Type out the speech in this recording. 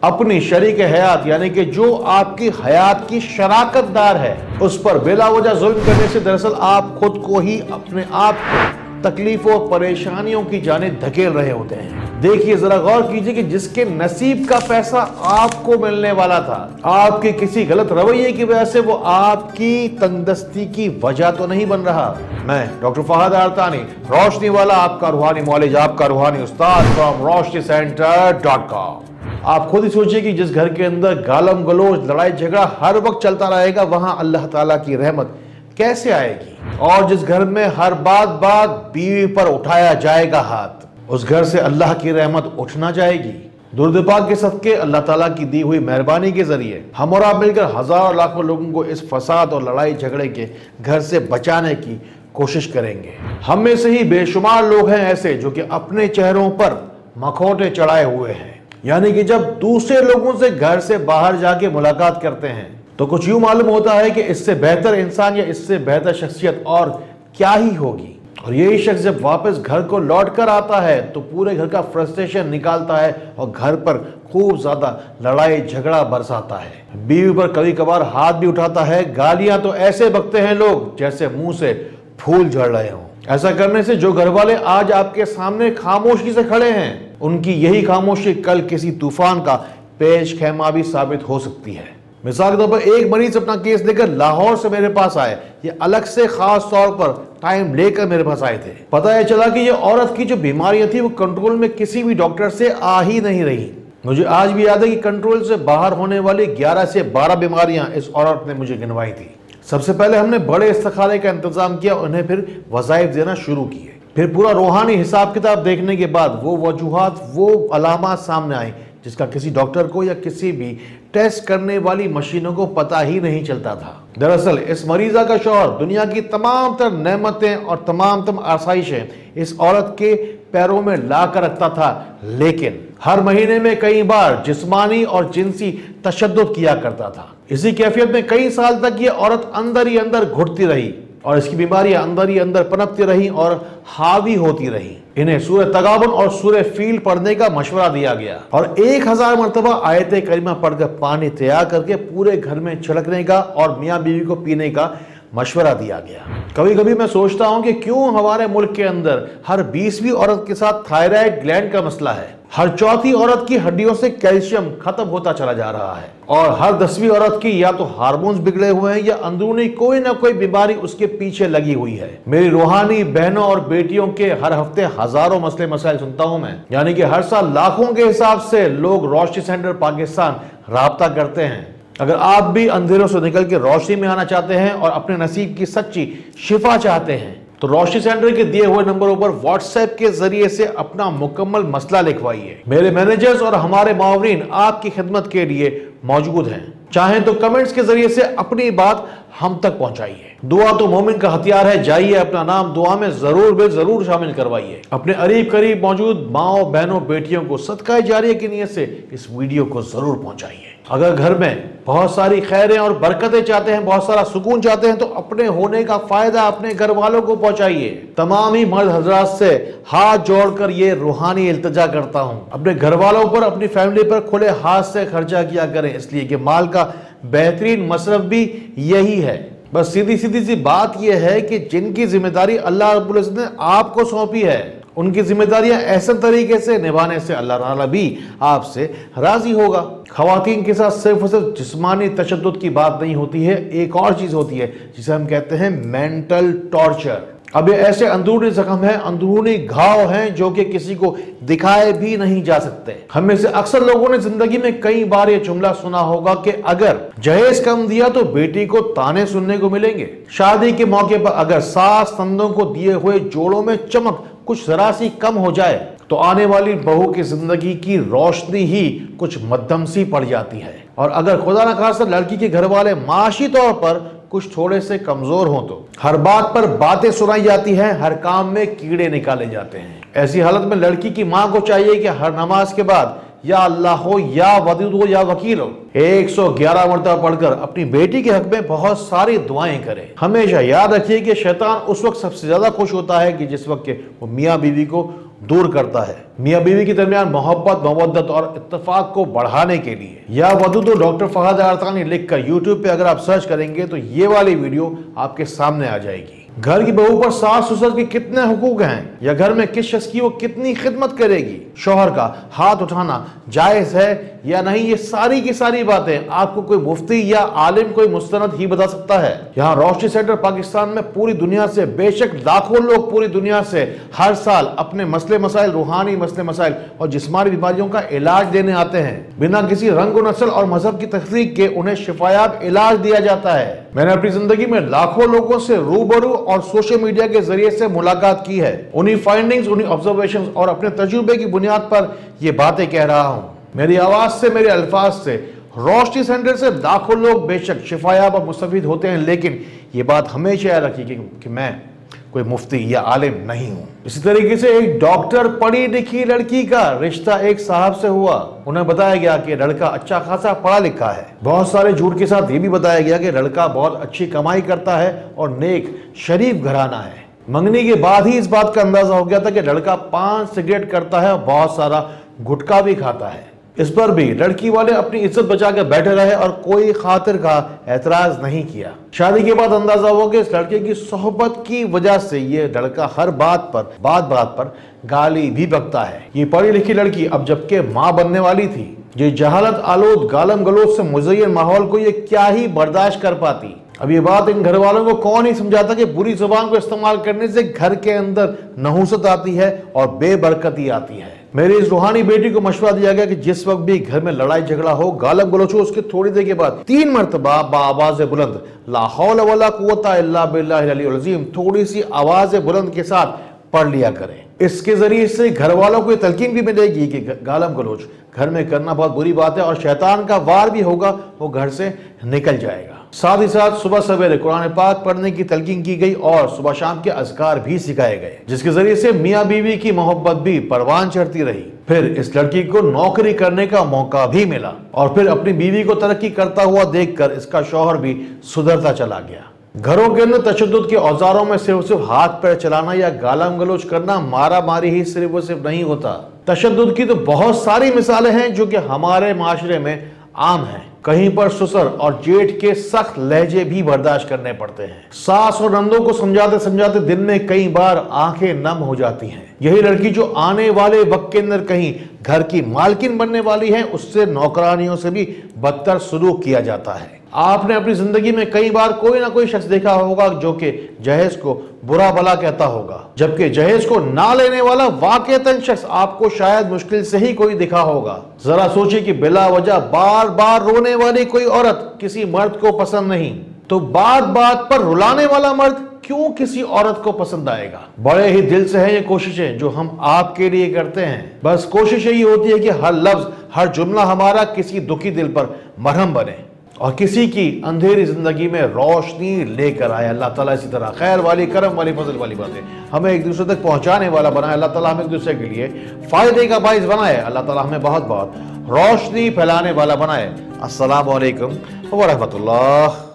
अपनी शरीक हयात यानी कि जो आपकी हयात की शराकतदार है उस पर बेला वजह जुल्म करने से दरअसल आप खुद को ही अपने आप को तकलीफों और परेशानियों की जाने धकेल रहे होते हैं। देखिए, जरा गौर कीजिए कि जिसके नसीब का पैसा आपको मिलने वाला था, आपके किसी गलत रवैये की वजह से वो आपकी तंदस्ती की वजह तो नहीं बन रहा। मैं डॉक्टर फहद आरतानी, रोशनी वाला, आपका रूहानी मौलिज, आपका रूहानी उस्ताद फ्रॉम roshnicenter.com। आप खुद ही सोचिए कि जिस घर के अंदर गालम गलोच, लड़ाई झगड़ा हर वक्त चलता रहेगा, वहां अल्लाह ताला की रहमत कैसे आएगी? और जिस घर में हर बात बीवी पर उठाया जाएगा हाथ, उस घर से अल्लाह की रहमत उठ ना जाएगी। दुरूद पाक के सदके अल्लाह ताला की दी हुई मेहरबानी के जरिए हम और आप मिलकर हजारों लाखों लोगों को इस फसाद और लड़ाई झगड़े के घर से बचाने की कोशिश करेंगे। हम में से ही बेशुमार लोग हैं ऐसे जो कि अपने चेहरों पर मखौटे चढ़ाए हुए हैं, यानी कि जब दूसरे लोगों से घर से बाहर जाके मुलाकात करते हैं तो कुछ यूं मालूम होता है कि इससे बेहतर इंसान या इससे बेहतर शख्सियत और क्या ही होगी। और यही शख्स जब वापस घर को लौट कर आता है तो पूरे घर का फ्रस्ट्रेशन निकालता है और घर पर खूब ज्यादा लड़ाई झगड़ा बरसाता है। बीवी पर कभी कभार हाथ भी उठाता है। गालियां तो ऐसे बकते हैं लोग जैसे मुंह से फूल झड़ रहे हों। ऐसा करने से जो घर वाले आज आपके सामने खामोशी से खड़े हैं, उनकी यही खामोशी कल किसी तूफान का पेश खैमा भी साबित हो सकती है। मिसाल के तौर पर एक मरीज अपना केस लेकर लाहौर से मेरे पास आए। ये अलग से खास तौर पर टाइम लेकर मेरे पास आए थे। पता है चला कि ये औरत की जो बीमारियां थी वो कंट्रोल में किसी भी डॉक्टर से आ ही नहीं रही। मुझे आज भी याद है कि कंट्रोल से बाहर होने वाली 11 से 12 बीमारियां इस औरत ने मुझे गिनवाई थी। सबसे पहले हमने बड़े इस्तिखारे का इंतजाम किया, उन्हें फिर वज़ाइफ देना शुरू किए। फिर पूरा रूहानी हिसाब किताब देखने के बाद वो वजूहात, वो अलामात सामने आई जिसका किसी डॉक्टर को या किसी भी टेस्ट करने वाली मशीनों को पता ही नहीं चलता था। दरअसल इस मरीजा का शौहर दुनिया की तमाम तर नेमतें और तमाम आसाइशें इस औरत के पैरों में ला कर रखता था, लेकिन हर महीने में कई बार जिस्मानी और जिनसी तशद्दुद किया करता था। इसी कैफियत में कई साल तक ये औरत अंदर ही अंदर घुटती रही और इसकी बीमारियां अंदर ही अंदर पनपती रही और हावी होती रही। इन्हें सूरह तगाबुन और सूरह फील पढ़ने का मशवरा दिया गया और 1000 मरतबा आयत करीमा पढ़कर पानी तैयार करके पूरे घर में छिड़कने का और मियाँ बीवी को पीने का मशवरा दिया गया। कभी कभी मैं सोचता हूं कि क्यों हमारे मुल्क के अंदर हर 20वीं औरत के साथ थायराइड ग्लैंड का मसला है, हर चौथी औरत की हड्डियों से कैल्शियम खत्म होता चला जा रहा है और हर 10वीं औरत की या तो हार्मोन्स बिगड़े हुए हैं या अंदरूनी कोई ना कोई बीमारी उसके पीछे लगी हुई है। मेरी रूहानी बहनों और बेटियों के हर हफ्ते हजारों मसले मसाइल सुनता हूं मैं, यानी कि हर साल लाखों के हिसाब से लोग रोशनी सेंटर पाकिस्तान राब्ता करते हैं। अगर आप भी अंधेरों से निकल के रोशनी में आना चाहते हैं और अपने नसीब की सच्ची शिफा चाहते हैं तो रोशनी सेंटर के दिए हुए नंबरों पर व्हाट्सएप के जरिए से अपना मुकम्मल मसला लिखवाइए। मेरे मैनेजर्स और हमारे मावरीन आपकी खिदमत के लिए मौजूद हैं। चाहें तो कमेंट्स के जरिए से अपनी बात हम तक पहुंचाइए। दुआ तो मोमिन का हथियार है, जाइए अपना नाम दुआ में जरूर शामिल करवाइए। अपने अरीब करीब मौजूद माओ बहनों बेटियों को सदका जारिया की नियत से इस वीडियो को जरूर पहुंचाइए। अगर घर में बहुत सारी खैरें और बरकतें चाहते हैं, बहुत सारा सुकून चाहते हैं तो अपने होने का फायदा अपने घर वालों को पहुंचाइए। तमाम ही मर्द हजरात से हाथ जोड़कर ये रूहानी इल्तिजा करता हूं, अपने घर वालों पर, अपनी फैमिली पर खुले हाथ से खर्चा किया करें, इसलिए कि माल का बेहतरीन मसरफ भी यही है। बस सीधी सी बात यह है कि जिनकी जिम्मेदारी अल्लाह रब्बुल इज्जत ने आपको सौंपी है, उनकी जिम्मेदारियां ऐसे तरीके से निभाने से अल्लाह ताला भी आपसे राजी होगा। खवातीन के साथ सिर्फ और सिर्फ जिस्मानी तशद्दुद की बात नहीं होती है, एक और चीज होती है जिसे हम कहते हैं मेंटल टॉर्चर। अब ये ऐसे अंदरूनी जख्म हैं, अंदरूनी घाव हैं जो कि किसी को दिखाए भी नहीं जा सकते। हम में से अक्सर लोगों ने जिंदगी में कई बार ये जुमला सुना होगा कि अगर जहेज कम दिया तो बेटी को ताने सुनने को मिलेंगे। शादी के मौके पर अगर सास तंदों को दिए हुए जोड़ों में चमक कुछ जरा सी कम हो जाए तो आने वाली बहू की जिंदगी की रोशनी ही कुछ मध्यम सी पड़ जाती है। और अगर खुदा न खास्ता लड़की के घर वाले माशी तौर पर कुछ थोड़े से कमजोर हों तो हर बात पर बातें सुनाई जाती हैं, हर काम में कीड़े निकाले जाते हैं। ऐसी हालत में लड़की की मां को चाहिए कि हर नमाज के बाद या अल्लाह हो या वदूद हो या वकील हो 111 मरतबा पढ़कर अपनी बेटी के हक में बहुत सारी दुआएं करें। हमेशा याद रखिए कि शैतान उस वक्त सबसे ज्यादा खुश होता है कि जिस वक्त के वो मियाँ बीवी को दूर करता है। मियाँ बीवी के दरमियान मोहब्बत, मवद्दत और इत्तेफाक को बढ़ाने के लिए या वदू तो डॉक्टर फहद अरतानी लिखकर यूट्यूब पे अगर आप सर्च करेंगे तो ये वाली वीडियो आपके सामने आ जाएगी। घर की बहू पर सास ससुर के कितने हुकूक हैं या घर में किस शख्स की वो कितनी खिदमत करेगी, शौहर का हाथ उठाना जायज है या नहीं, ये सारी की सारी बातें आपको कोई मुफ्ती या आलिम कोई मुस्तनद ही बता सकता है। यहाँ रोशनी सेंटर पाकिस्तान में पूरी दुनिया से बेशक लाखों लोग पूरी दुनिया से हर साल अपने मसले मसाइल, रूहानी मसले मसाइल और जिस्मानी बीमारियों का इलाज लेने आते हैं। बिना किसी रंग नस्ल और मजहब की तफरीक के उन्हें शिफायाब इलाज दिया जाता है। मैंने अपनी जिंदगी में लाखों लोगों से रूबरू और सोशल मीडिया के जरिए से मुलाकात की है। उन्हीं फाइंडिंग्स, उन्हीं ऑब्जर्वेशंस और अपने तजुर्बे की बुनियाद पर ये बातें कह रहा हूँ। मेरी आवाज से, मेरे अल्फाज से रोशनी सेंटर से लाखों लोग बेशक शिफायाब और मुस्तफीद होते हैं, लेकिन ये बात हमेशा याद रखिए कि मैं कोई मुफ्ती या आलिम नहीं हूं। इसी तरीके से एक डॉक्टर पढ़ी लिखी लड़की का रिश्ता एक साहब से हुआ। उन्हें बताया गया कि लड़का अच्छा खासा पढ़ा लिखा है। बहुत सारे झूठ के साथ ये भी बताया गया कि लड़का बहुत अच्छी कमाई करता है और नेक शरीफ घराना है। मंगनी के बाद ही इस बात का अंदाजा हो गया था कि लड़का 5 सिगरेट करता है और बहुत सारा गुटखा भी खाता है। इस पर भी लड़की वाले अपनी इज्जत बचा के बैठे रहे और कोई खातिर का एतराज नहीं किया। शादी के बाद अंदाजा हुआ कि इस लड़के की सोहबत की वजह से ये लड़का हर बात पर गाली भी बकता है। ये पढ़ी लिखी लड़की अब जबकि माँ बनने वाली थी, ये जहालत आलूद गालम गलोच से मुज़य्यन माहौल को ये क्या ही बर्दाश्त कर पाती। अब ये बात इन घर वालों को कौन ही समझाता कि बुरी जुबान को इस्तेमाल करने से घर के अंदर नहुसत आती है और बेबरकती आती है। मेरी इस रूहानी बेटी को मशवरा दिया गया कि जिस वक्त भी घर में लड़ाई झगड़ा हो, गालम गलोच हो, उसके थोड़ी देर के बाद 3 मरतबा बाआवाज़ बुलंद ला हौला वला कुव्वता इल्ला बिल्लाहिल अलीयुल अज़ीम थोड़ी सी आवाज बुलंद के साथ पढ़ लिया करें। इसके जरिए से घर वालों को तलकीन भी मिलेगी कि गालम गलोच घर में करना बहुत बुरी बात है और शैतान का वार भी होगा, वो घर से निकल जाएगा। साथ ही साथ सुबह सवेरे कुरान पाक पढ़ने की तलकीन की गई और सुबह शाम के अज़कार भी सिखाए गए, जिसके जरिए से मियाँ बीवी की मोहब्बत भी परवान चढ़ती रही। फिर इस लड़की को नौकरी करने का मौका भी मिला और फिर अपनी बीवी को तरक्की करता हुआ देखकर इसका शौहर भी सुधरता चला गया। घरों के अंदर तशद्दुद के औजारों में सिर्फ हाथ पैर चलाना या गालम गलोच करना, मारा मारी ही सिर्फ नहीं होता। तशद्दुद की तो बहुत सारी मिसालें हैं जो कि हमारे माशरे में आम है। कहीं पर ससुर और जेठ के सख्त लहजे भी बर्दाश्त करने पड़ते हैं। सास और नंदों को समझाते समझाते दिन में कई बार आंखें नम हो जाती हैं। यही लड़की जो आने वाले वक्त के अंदर कहीं घर की मालकिन बनने वाली है, उससे नौकरानियों से भी बदतर सलूक किया जाता है। आपने अपनी जिंदगी में कई बार कोई ना कोई शख्स देखा होगा जो कि जहेज को बुरा भला कहता होगा, जबकि जहेज को ना लेने वाला वाकईतन शख्स आपको शायद मुश्किल से ही कोई दिखा होगा। जरा सोचिए कि बिला वजह बार बार रोने वाली कोई औरत किसी मर्द को पसंद नहीं, तो बात बात पर रुलाने वाला मर्द क्यों किसी औरत को पसंद आएगा। बड़े ही दिल से है ये कोशिशें जो हम आपके लिए करते हैं। बस कोशिश यही होती है कि हर लफ्ज, हर जुमला हमारा किसी दुखी दिल पर मरहम बने और किसी की अंधेरी जिंदगी में रोशनी लेकर आए। अल्लाह ताला इसी तरह खैर वाली, करम वाली, फजल वाली बातें हमें एक दूसरे तक पहुंचाने वाला बनाए। अल्लाह ताला हमें एक दूसरे के लिए फायदे का बाइस बनाए। अल्लाह ताला हमें बहुत बहुत रोशनी फैलाने वाला बनाए। अस्सलामु अलैकुम व रहमतुल्लाह।